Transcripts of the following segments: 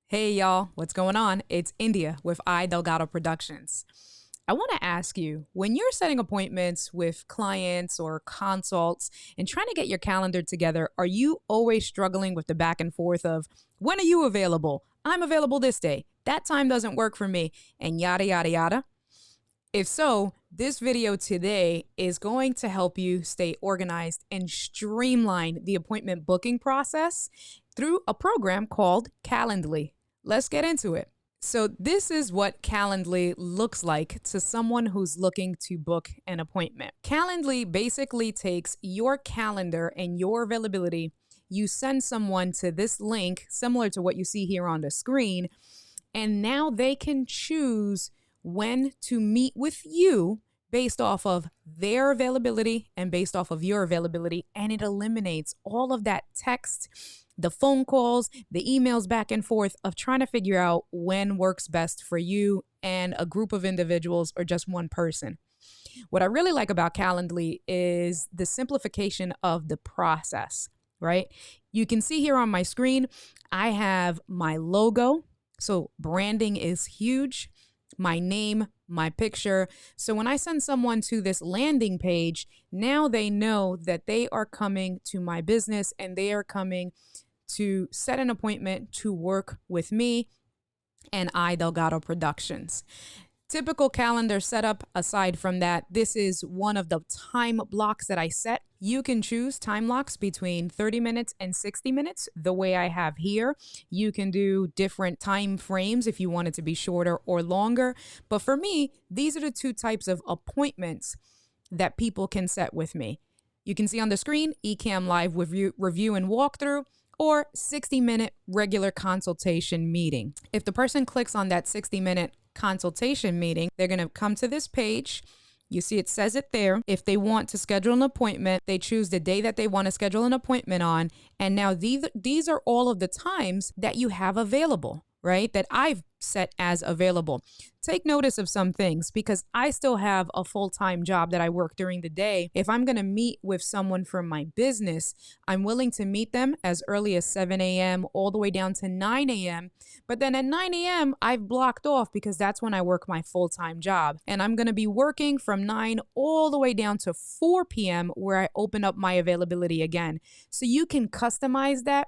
Hey y'all, what's going on? It's India with I Delgado Productions. I want to ask you, when you're setting appointments with clients or consults and trying to get your calendar together, are you always struggling with the back and forth of when are you available? I'm available this day. That time doesn't work for me, and yada, yada, yada. If so, this video today is going to help you stay organized and streamline the appointment booking process through a program called Calendly. Let's get into it. So, this is what Calendly looks like to someone who's looking to book an appointment. Calendly basically takes your calendar and your availability. You send someone to this link, similar to what you see here on the screen, and now they can choose when to meet with you based off of their availability and based off of your availability. And it eliminates all of that text, the phone calls, the emails back and forth of trying to figure out when works best for you and a group of individuals or just one person. What I really like about Calendly is the simplification of the process, right? You can see here on my screen, I have my logo. So branding is huge. My name, my picture. So when I send someone to this landing page, now they know that they are coming to my business and they are coming to set an appointment to work with me and I Delgado Productions. Typical calendar setup, aside from that, this is one of the time blocks that I set. You can choose time blocks between 30 minutes and 60 minutes, the way I have here. You can do different time frames if you want it to be shorter or longer. But for me, these are the two types of appointments that people can set with me. You can see on the screen, eCam Live review and walkthrough, or 60-minute regular consultation meeting. If the person clicks on that 60-minute consultation meeting, they're going to come to this page. You see it says it there. If they want to schedule an appointment, they choose the day that they want to schedule an appointment on. And now these are all of the times that you have available, right? That I've set as available. Take notice of some things because I still have a full-time job that I work during the day. If I'm going to meet with someone from my business, I'm willing to meet them as early as 7 a.m. all the way down to 9 a.m. But then at 9 a.m., I've blocked off because that's when I work my full-time job. And I'm going to be working from 9 all the way down to 4 p.m. where I open up my availability again. So you can customize that.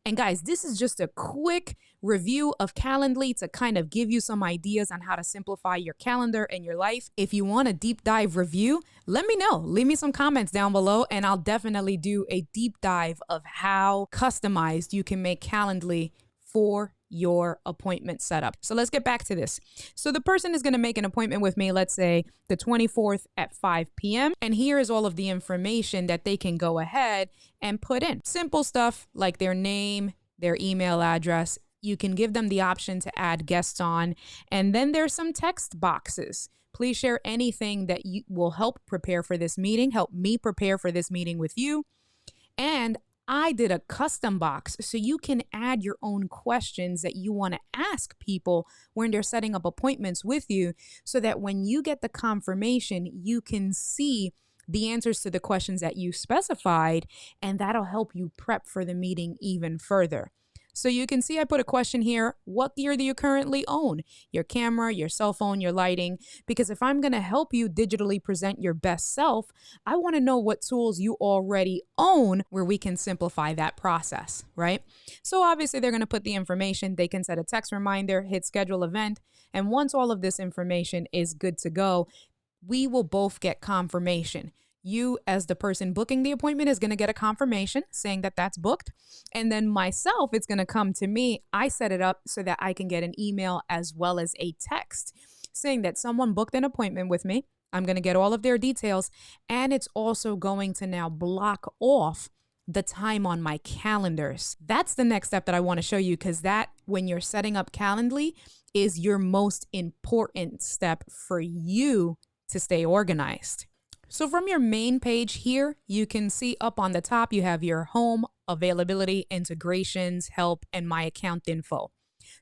And guys, this is just a quick review of Calendly to kind of give you some ideas on how to simplify your calendar and your life. If you want a deep dive review, let me know. Leave me some comments down below and I'll definitely do a deep dive of how customized you can make Calendly for your appointment setup. So let's get back to this. So the person is going to make an appointment with me, let's say the 24th at 5 p.m. And here is all of the information that they can go ahead and put in. Simple stuff like their name, their email address. You can give them the option to add guests on. And then there's some text boxes. Please share anything that you will help prepare for this meeting, help me prepare for this meeting with you. And I did a custom box so you can add your own questions that you want to ask people when they're setting up appointments with you so that when you get the confirmation, you can see the answers to the questions that you specified, and that'll help you prep for the meeting even further. So you can see I put a question here. What gear do you currently own? Your camera, your cell phone, your lighting. Because if I'm going to help you digitally present your best self, I want to know what tools you already own where we can simplify that process, right? So obviously they're going to put the information. They can set a text reminder, hit schedule event. And once all of this information is good to go, we will both get confirmation. You, as the person booking the appointment, is going to get a confirmation saying that that's booked. And then myself, it's going to come to me. I set it up so that I can get an email as well as a text saying that someone booked an appointment with me. I'm going to get all of their details. And it's also going to now block off the time on my calendars. That's the next step that I want to show you because that, when you're setting up Calendly, is your most important step for you to stay organized. So from your main page here, you can see up on the top, you have your home, availability, integrations, help, and my account info.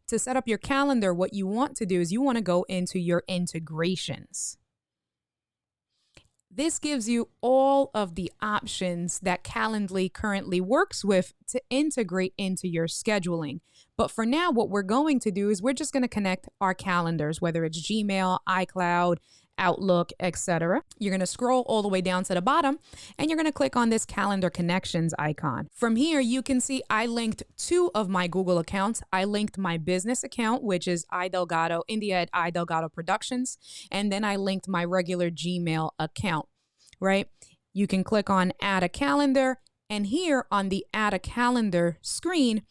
To set up your calendar, what you want to do is you want to go into your integrations. This gives you all of the options that Calendly currently works with to integrate into your scheduling. But for now, what we're going to do is we're just going to connect our calendars, whether it's Gmail, iCloud, Outlook, etc. You're going to scroll all the way down to the bottom and you're going to click on this calendar connections icon. From here, you can see I linked 2 of my Google accounts. I linked my business account, which is India at iDelgado Productions. And then I linked my regular Gmail account, right? You can click on add a calendar. And here on the add a calendar screen,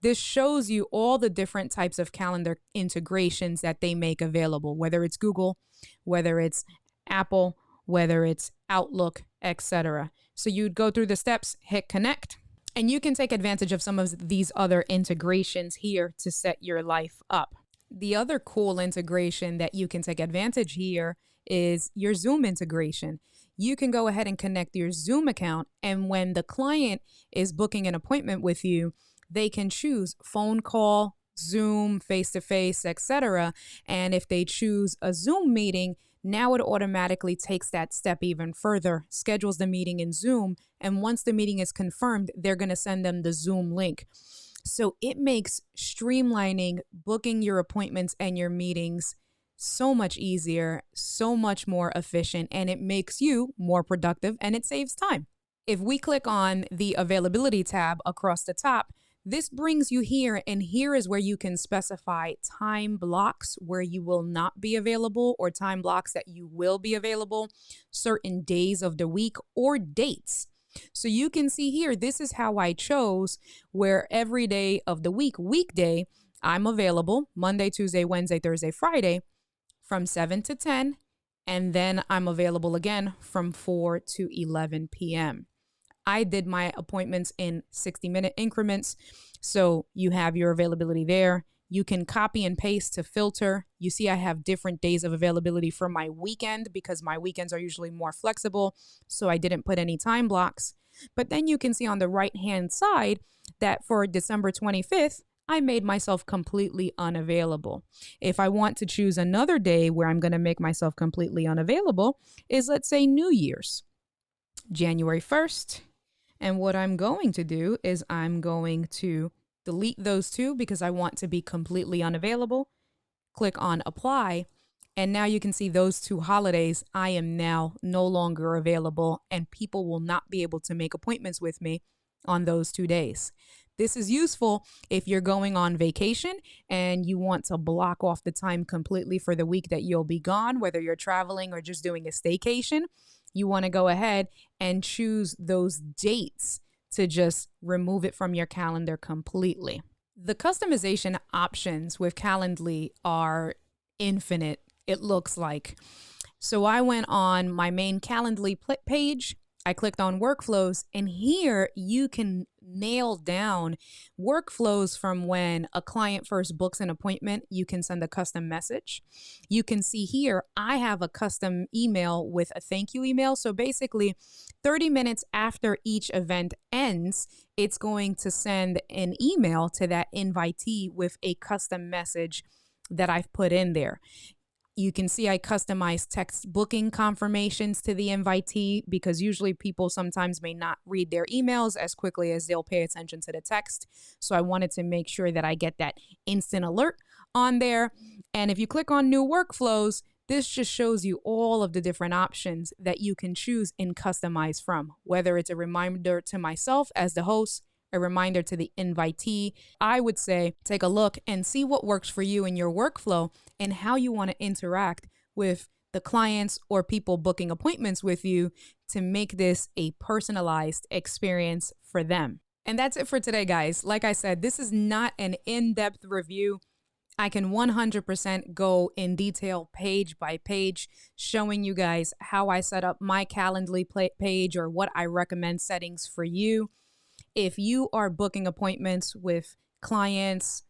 this shows you all the different types of calendar integrations that they make available, whether it's Google, whether it's Apple, whether it's Outlook, etc. So you'd go through the steps, hit connect, and you can take advantage of some of these other integrations here to set your life up. The other cool integration that you can take advantage here is your Zoom integration. You can go ahead and connect your Zoom account, and when the client is booking an appointment with you, they can choose phone call, Zoom, face-to-face, etc. And if they choose a Zoom meeting, now it automatically takes that step even further, schedules the meeting in Zoom, and once the meeting is confirmed, they're going to send them the Zoom link. So it makes streamlining, booking your appointments and your meetings so much easier, so much more efficient, and it makes you more productive and it saves time. If we click on the availability tab across the top, this brings you here, and here is where you can specify time blocks where you will not be available or time blocks that you will be available, certain days of the week or dates. So you can see here, this is how I chose where every day of the week, weekday, I'm available Monday, Tuesday, Wednesday, Thursday, Friday from 7 to 10, and then I'm available again from 4 to 11 p.m. I did my appointments in 60-minute increments, so you have your availability there. You can copy and paste to filter. You see I have different days of availability for my weekend because my weekends are usually more flexible, so I didn't put any time blocks. But then you can see on the right-hand side that for December 25th, I made myself completely unavailable. If I want to choose another day where I'm going to make myself completely unavailable is, let's say, New Year's, January 1st. And what I'm going to do is I'm going to delete those 2 because I want to be completely unavailable. Click on apply. And now you can see those 2 holidays, I am now no longer available and people will not be able to make appointments with me on those 2 days. This is useful if you're going on vacation and you want to block off the time completely for the week that you'll be gone, whether you're traveling or just doing a staycation. You want to go ahead and choose those dates to just remove it from your calendar completely. The customization options with Calendly are infinite, it looks like. So I went on my main Calendly page. I clicked on workflows, and here you can nail down workflows from when a client first books an appointment. You can send a custom message. You can see here, I have a custom email with a thank you email. So basically 30 minutes after each event ends, it's going to send an email to that invitee with a custom message that I've put in there. You can see I customize text booking confirmations to the invitee because usually people sometimes may not read their emails as quickly as they'll pay attention to the text. So I wanted to make sure that I get that instant alert on there. And if you click on new workflows, this just shows you all of the different options that you can choose and customize from, whether it's a reminder to myself as the host, a reminder to the invitee. I would say take a look and see what works for you in your workflow and how you want to interact with the clients or people booking appointments with you to make this a personalized experience for them. And that's it for today, guys. Like I said, this is not an in-depth review. I can 100% go in detail page by page, showing you guys how I set up my Calendly page or what I recommend settings for you. If you are booking appointments with clients,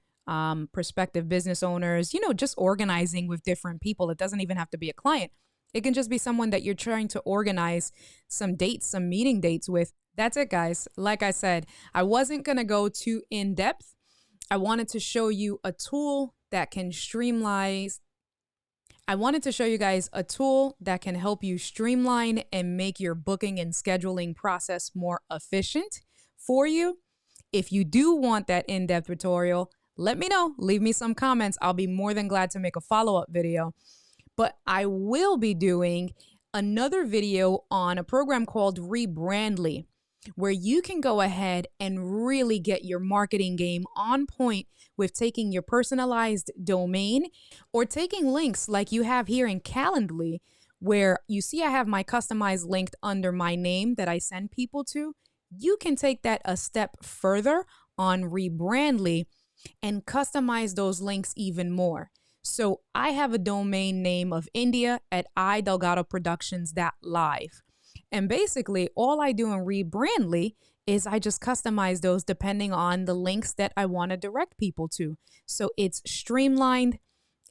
prospective business owners, just organizing with different people, it doesn't even have to be a client. It can just be someone that you're trying to organize some dates, some meeting dates with. That's it, guys. Like I said, I wasn't going to go too in depth. I wanted to show you a tool that can streamline I wanted to show you guys a tool that can help you streamline and make your booking and scheduling process more efficient for you. If you do want that in-depth tutorial, let me know. Leave me some comments. I'll be more than glad to make a follow-up video. But I will be doing another video on a program called Rebrandly, where you can go ahead and really get your marketing game on point with taking your personalized domain or taking links like you have here in Calendly, where you see I have my customized link under my name that I send people to. You can take that a step further on Rebrandly and customize those links even more. So I have a domain name of India at idelgadoproductions.live. And basically, all I do in Rebrandly is I just customize those depending on the links that I want to direct people to. So it's streamlined,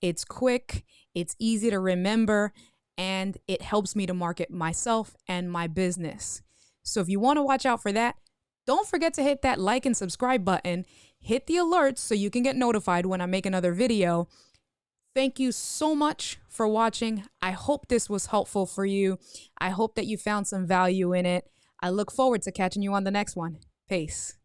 it's quick, it's easy to remember, and it helps me to market myself and my business. So if you want to watch out for that, don't forget to hit that like and subscribe button. Hit the alerts so you can get notified when I make another video. Thank you so much for watching. I hope this was helpful for you. I hope that you found some value in it. I look forward to catching you on the next one. Peace.